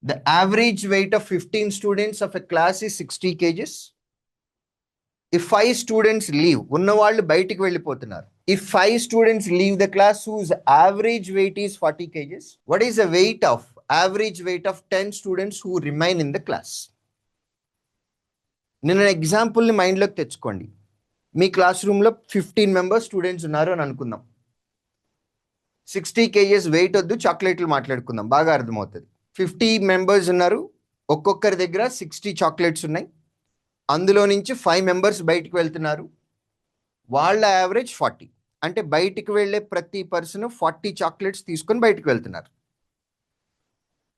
The average weight of 15 students of a class is 60 kgs. If 5 students leave, ఉన్నవాళ్ళు బయటికి వెళ్ళిపోతున్నారు. If 5 students leave the class whose average weight is 40 kgs, what is the weight of average weight of 10 students who remain in the class? నేను ఎగ్జాంపుల్ని మైండ్లోకి తెచ్చుకోండి. మీ class రూమ్లో 15 members students ఉన్నారు అని అనుకుందాం. 60 kgs వెయిట్ వద్దు, చాక్లెట్లు మాట్లాడుకుందాం, బాగా అర్థమవుతుంది. 50 మెంబర్స్ ఉన్నారు, ఒక్కొక్కరి దగ్గర 60 చాక్లెట్స్ ఉన్నాయి. అందులో నుంచి 5 మెంబర్స్ బయటికి వెళ్తున్నారు, వాళ్ళ యావరేజ్ 40. అంటే బయటికి వెళ్ళే ప్రతి పర్సన్ 40 చాక్లెట్స్ తీసుకొని బయటికి వెళ్తున్నారు.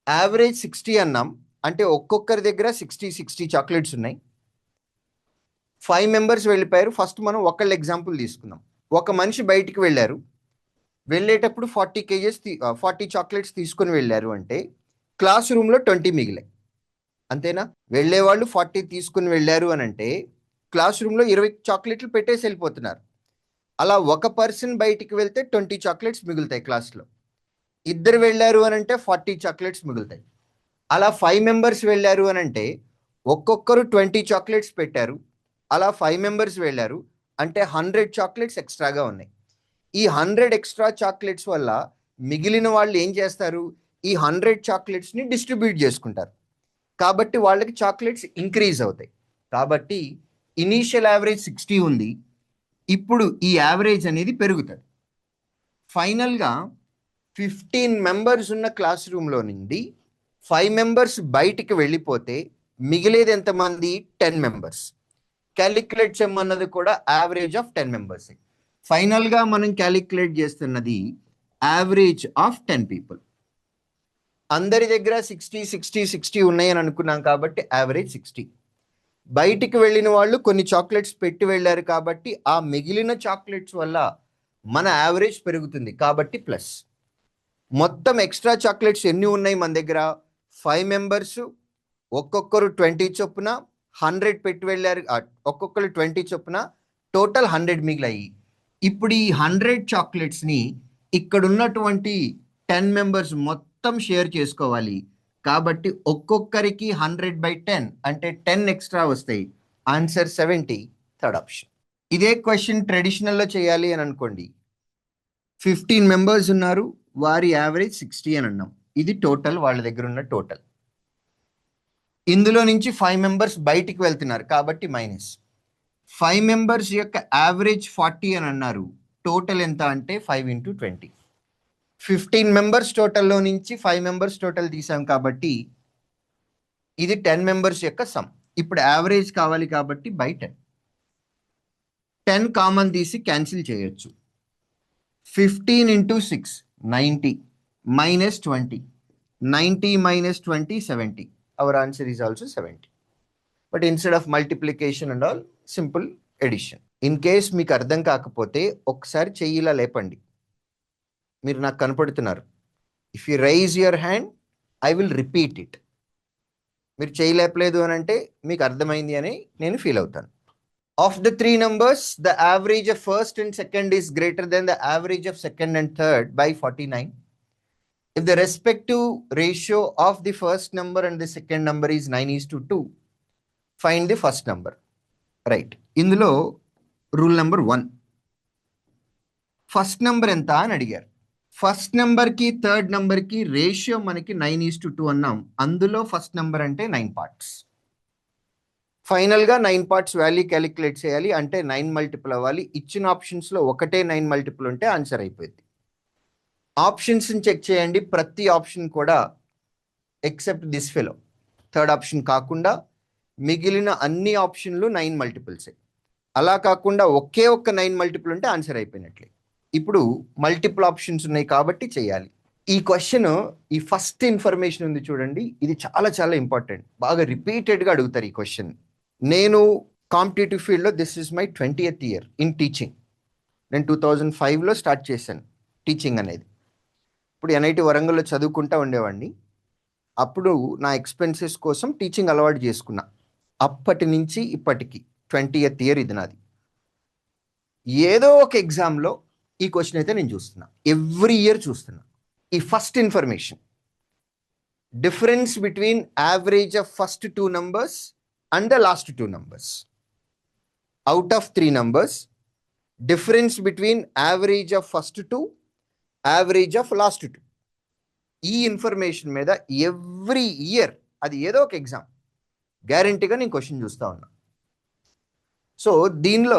యావరేజ్ 60 అన్నాం, అంటే ఒక్కొక్కరి దగ్గర 60 చాక్లెట్స్ ఉన్నాయి. 5 మెంబర్స్ వెళ్ళిపోయారు. ఫస్ట్ మనం ఒకళ్ళ ఎగ్జాంపుల్ తీసుకుందాం. ఒక మనిషి బయటికి వెళ్ళారు, వెళ్ళేటప్పుడు 40 చాక్లెట్స్ తీసుకొని వెళ్ళారు. అంటే క్లాస్ రూమ్లో 20 మిగిలాయి, అంతేనా? వెళ్ళేవాళ్ళు 40 తీసుకుని వెళ్ళారు అని అంటే క్లాస్ రూమ్లో 20 చాక్లెట్లు పెట్టేసి వెళ్ళిపోతున్నారు. అలా ఒక పర్సన్ బయటికి వెళ్తే 20 చాక్లెట్స్ మిగులుతాయి క్లాస్లో. ఇద్దరు వెళ్ళారు అని అంటే 40 చాక్లెట్స్ మిగులుతాయి. అలా 5 మెంబర్స్ వెళ్ళారు అని అంటే ఒక్కొక్కరు 20 చాక్లెట్స్ పెట్టారు. అలా 5 మెంబర్స్ వెళ్ళారు అంటే 100 చాక్లెట్స్ ఎక్స్ట్రాగా ఉన్నాయి. ఈ 100 ఎక్స్ట్రా చాక్లెట్స్ వల్ల మిగిలిన వాళ్ళు ఏం చేస్తారు? ఈ 100 చాక్లెట్స్ని డిస్ట్రిబ్యూట్ చేసుకుంటారు. కాబట్టి వాళ్ళకి చాక్లెట్స్ ఇంక్రీజ్ అవుతాయి. కాబట్టి ఇనీషియల్ యావరేజ్ 60 ఉంది, ఇప్పుడు ఈ యావరేజ్ అనేది పెరుగుతుంది. ఫైనల్గా 15 మెంబర్స్ ఉన్న క్లాస్ రూమ్లో నుండి 5 మెంబర్స్ బయటికి వెళ్ళిపోతే మిగిలేది ఎంతమంది? 10 మెంబర్స్. క్యాలిక్యులేట్ చేయమన్నది కూడా యావరేజ్ ఆఫ్ 10 మెంబర్స్. ఫైనల్గా మనం క్యాలిక్యులేట్ చేస్తున్నది యావరేజ్ ఆఫ్ 10 పీపుల్. అందరి దగ్గర 60 ఉన్నాయని అనుకున్నాం కాబట్టి యావరేజ్ 60. బయటికి వెళ్ళిన వాళ్ళు కొన్ని చాక్లెట్స్ పెట్టి వెళ్ళారు కాబట్టి ఆ మిగిలిన చాక్లెట్స్ వల్ల మన యావరేజ్ పెరుగుతుంది కాబట్టి ప్లస్. మొత్తం ఎక్స్ట్రా చాక్లెట్స్ ఎన్ని ఉన్నాయి మన దగ్గర? 5 మెంబర్స్ ఒక్కొక్కరు 20 చొప్పున 100 పెట్టి వెళ్ళారు, ఒక్కొక్కరు 20 చొప్పున టోటల్ 100 మిగిలాయి. ఇప్పుడు ఈ 100 చాక్లెట్స్ని ఇక్కడ ఉన్నటువంటి 10 మెంబర్స్ మొత్తం షేర్ చేసుకోవాలి. కాబట్టి ఒక్కొక్కరికి 100/10 అంటే 10 ఎక్స్ట్రా వస్తాయి. Answer 70, third option. ఇదే క్వశ్చన్ ట్రెడిషనల్లో చేయాలి అని అనుకోండి. 15 మెంబర్స్ ఉన్నారు, వారి యావరేజ్ 60 అని అన్నాం. ఇది టోటల్, వాళ్ళ దగ్గర ఉన్న టోటల్. ఇందులో నుంచి 5 మెంబర్స్ బయటికి వెళ్తున్నారు కాబట్టి మైనస్. 5 మెంబర్స్ యొక్క యావరేజ్ 40 అని అన్నారు. టోటల్ ఎంత అంటే 5 × 20. 15 మెంబర్స్ టోటల్లో నుంచి 5 మెంబర్స్ టోటల్ తీసాం కాబట్టి ఇది 10 మెంబర్స్ యొక్క సమ్. ఇప్పుడు యావరేజ్ కావాలి కాబట్టి /10. 10 కామన్ తీసి క్యాన్సిల్ చేయొచ్చు. 15 × 6 90 -20. 90 - 20 70. Our answer is also 70. But instead of multiplication and all, simple addition. In case మీకు అర్థం కాకపోతే ఒకసారి చెయ్యిలా లేపండి. మీరు నాకు కనపడుతున్నారు. If you rise your hand I will repeat it. మీరు చేయలేపలేదు అని అంటే మీకు అర్థమైంది అని నేను ఫీల్ అవుతాను. Of the 3 numbers, the average of first and second is greater than the average of second and third by 49. If the respective ratio of the first number and the second number is 9:2, find the first number. Right. ఇందులో rule number 1, first number ఎంత అని అడిగారు. First నెంబర్కి third నెంబర్కి ratio మనకి 9:2 అన్నాం. అందులో first number అంటే 9 పార్ట్స్. ఫైనల్గా 9 పార్ట్స్ వాల్యూ క్యాలిక్యులేట్ చేయాలి, అంటే 9 మల్టిపుల్ అవ్వాలి. ఇచ్చిన ఆప్షన్స్లో ఒకటే 9 మల్టిపుల్ ఉంటే ఆన్సర్ అయిపోయింది. ఆప్షన్స్ని చెక్ చేయండి. ప్రతి ఆప్షన్ కూడా except this fellow, third option కాకుండా మిగిలిన అన్ని ఆప్షన్లు 9 మల్టిపుల్సే. అలా కాకుండా ఒకే ఒక్క 9 మల్టిపుల్ ఉంటే ఆన్సర్ అయిపోయినట్లే. ఇప్పుడు మల్టిపుల్ ఆప్షన్స్ ఉన్నాయి కాబట్టి చేయాలి. ఈ క్వశ్చన్, ఈ ఫస్ట్ ఇన్ఫర్మేషన్ ఉంది చూడండి, ఇది చాలా చాలా ఇంపార్టెంట్. బాగా రిపీటెడ్గా అడుగుతారు ఈ క్వశ్చన్. నేను కాంపిటేటివ్ ఫీల్డ్లో this is my 20th year in teaching. నేను 2005లో స్టార్ట్ చేశాను టీచింగ్ అనేది. ఇప్పుడు NIT వరంగల్లో చదువుకుంటా ఉండేవాడిని. అప్పుడు నా ఎక్స్పెన్సెస్ కోసం టీచింగ్ అలవాటు చేసుకున్నా. అప్పటి నుంచి ఇప్పటికి 20th year ఇది నాది. ఏదో ఒక ఎగ్జామ్లో ఈ క్వశ్చన్ అయితే నేను చూస్తున్నా, ఎవ్రీ ఇయర్ చూస్తున్నా. ఈ first information difference between average of first two numbers and the last two numbers. Out of three numbers, difference between average of first two, average of last two. ఈ information మీద every year అది ఏదో ఒక exam గ్యారంటీగా నేను question చూస్తూ ఉన్నా. So దీనిలో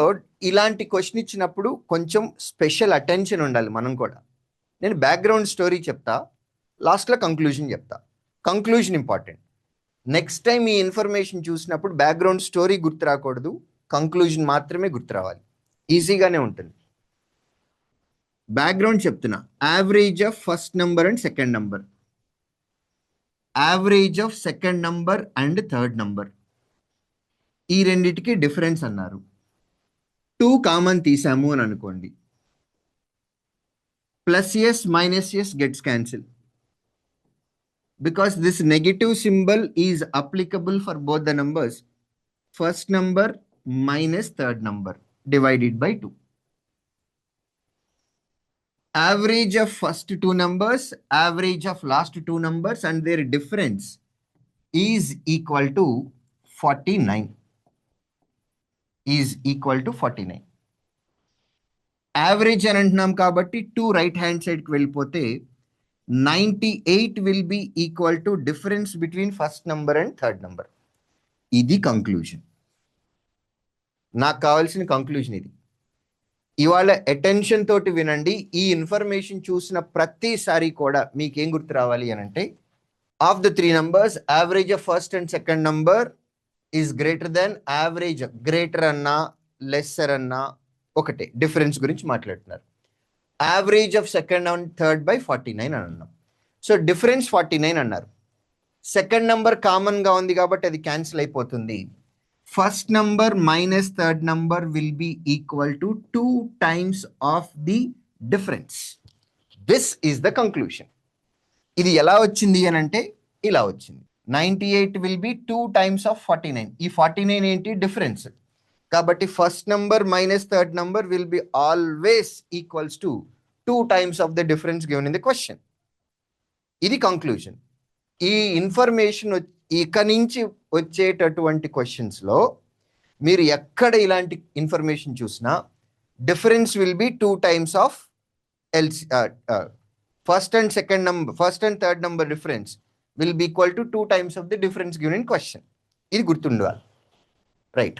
ఇలాంటి క్వశ్చన్ ఇచ్చినప్పుడు కొంచెం స్పెషల్ అటెన్షన్ ఉండాలి మనం కూడా. నేను బ్యాక్గ్రౌండ్ స్టోరీ చెప్తా, లాస్ట్లో కంక్లూజన్ చెప్తా. Conclusion important. నెక్స్ట్ టైం ఈ ఇన్ఫర్మేషన్ చూసినప్పుడు బ్యాక్గ్రౌండ్ స్టోరీ గుర్తు రాకూడదు, కంక్లూజన్ మాత్రమే గుర్తు రావాలి. ఈజీగానే ఉంటుంది. బ్యాక్గ్రౌండ్ చెప్తున్నా. Average of first number and second number, average of second number and third number, ఈ రెండిటికి డిఫరెన్స్ అన్నారు. 2 కామన్ తీసాము అని అనుకోండి. +s -s gets cancelled because this negative symbol is applicable for both the numbers. First number minus third number divided by 2. Average of first two numbers, average of last two numbers and their difference is equal to 49. Is equal to 49. Average అని అంటున్నాం కాబట్టి 2 right hand సైడ్కి వెళ్ళిపోతే 98 will be equal to difference between first number and third number. ఇది conclusion. నాకు కావాల్సిన conclusion ఇది. ఇవాళ అటెన్షన్ తోటి వినండి. ఈ ఇన్ఫర్మేషన్ చూసిన ప్రతిసారి కూడా మీకేం గుర్తు రావాలి అని అంటే, of the 3 numbers average of first and second number is greater than average. Greater అన్నా లెస్సర్ అన్నా ఒకటే, డిఫరెన్స్ గురించి మాట్లాడుతున్నారు. Average of second and third by 49 అని అన్నాం. సో డిఫరెన్స్ 49 అన్నారు. సెకండ్ నంబర్ కామన్గా ఉంది కాబట్టి అది క్యాన్సిల్ అయిపోతుంది. First number minus third number will be equal to 2 times of the difference. This is the conclusion. ఇది ఎలా వచ్చింది అని అంటే ఇలా వచ్చింది. 98 will be 2 times of 49. ఈ 49 ఏంటి? డిఫరెన్స్. కాబట్టి first number minus third number will be always equals to 2 times of the difference given in the question. ఇది కంక్లూజన్. ఈ ఇన్ఫర్మేషన్ ఇక నుంచి వచ్చేటటువంటి క్వశ్చన్స్లో మీరు ఎక్కడ ఇలాంటి ఇన్ఫర్మేషన్ చూసినా difference will be 2 times of first and second number, first and third number difference will be equal to 2 times of the difference given in question. ఇది గుర్తుండాలి. Right.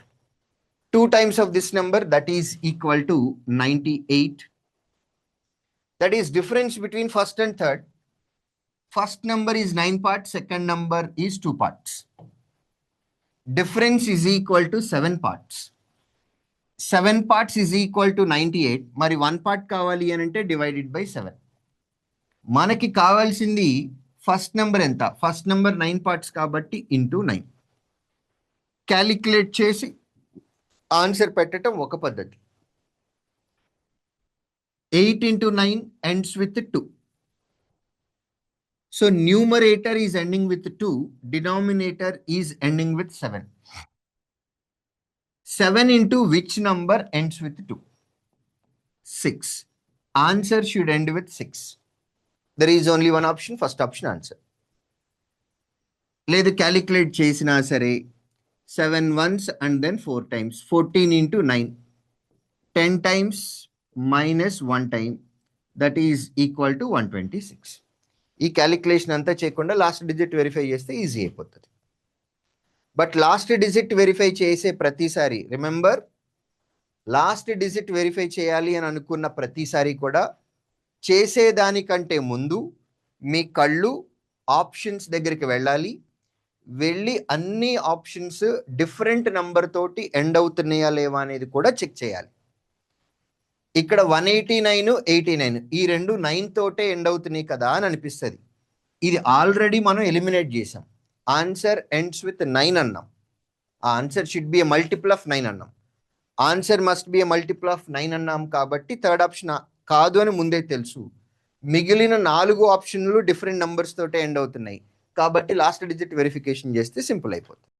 2 times of this number, that is equal to 98. That is difference between first and third. First number is 9 parts, second number is 2 parts. Difference is equal to 7 parts. 7 parts is equal to 98. మరి 1 part కావాలి అని అంటే divided by 7. మనకి కావాల్సింది first number ఎంత? First number 9 parts కాబట్టి into 9. Calculate చేసి answer పెట్టడం ఒక పద్ధతి. 8 into 9 ends with 2. So numerator is ending with 2, denominator is ending with 7. 7 into which number ends with 2? 6. Answer should end with 6. There is only one option, first option answer. లేదు calculate చేసినా సరే 7 ones and then 4 times. 14 into 9. 10 times minus 1 time. That is equal to 126. ఈ calculation అంతా చేయకుండా last digit verify చేస్తే easy అయిపోతుంది. But last digit verify చేసే ప్రతిసారి రిమెంబర్, లాస్ట్ డిజిట్ వెరిఫై చేయాలి అని అనుకున్న ప్రతిసారి కూడా చేసేదానికంటే ముందు మీ కళ్ళు ఆప్షన్స్ దగ్గరికి వెళ్ళాలి. వెళ్ళి అన్ని ఆప్షన్స్ డిఫరెంట్ నంబర్ తోటి ఎండ్ అవుతున్నాయా లేవా అనేది కూడా చెక్ చేయాలి. ఇక్కడ 189, 89 ఈ రెండు 9 తోటే ఎండ్ అవుతున్నాయి కదా అని అనిపిస్తుంది. ఇది ఆల్రెడీ మనం ఎలిమినేట్ చేసాం. ఆన్సర్ ఎండ్స్ విత్ 9 అన్నాం. ఆ answer should be a multiple of 9 అన్నాం. Answer must be a multiple of 9 అన్నాం కాబట్టి థర్డ్ ఆప్షన్ కాదు అని ముందే తెలుసు. మిగిలిన 4 ఆప్షన్లు డిఫరెంట్ నంబర్స్ తోటే ఎండ్ అవుతున్నాయి కాబట్టి లాస్ట్ డిజిట్ వెరిఫికేషన్ చేస్తే సింపుల్ అయిపోతుంది.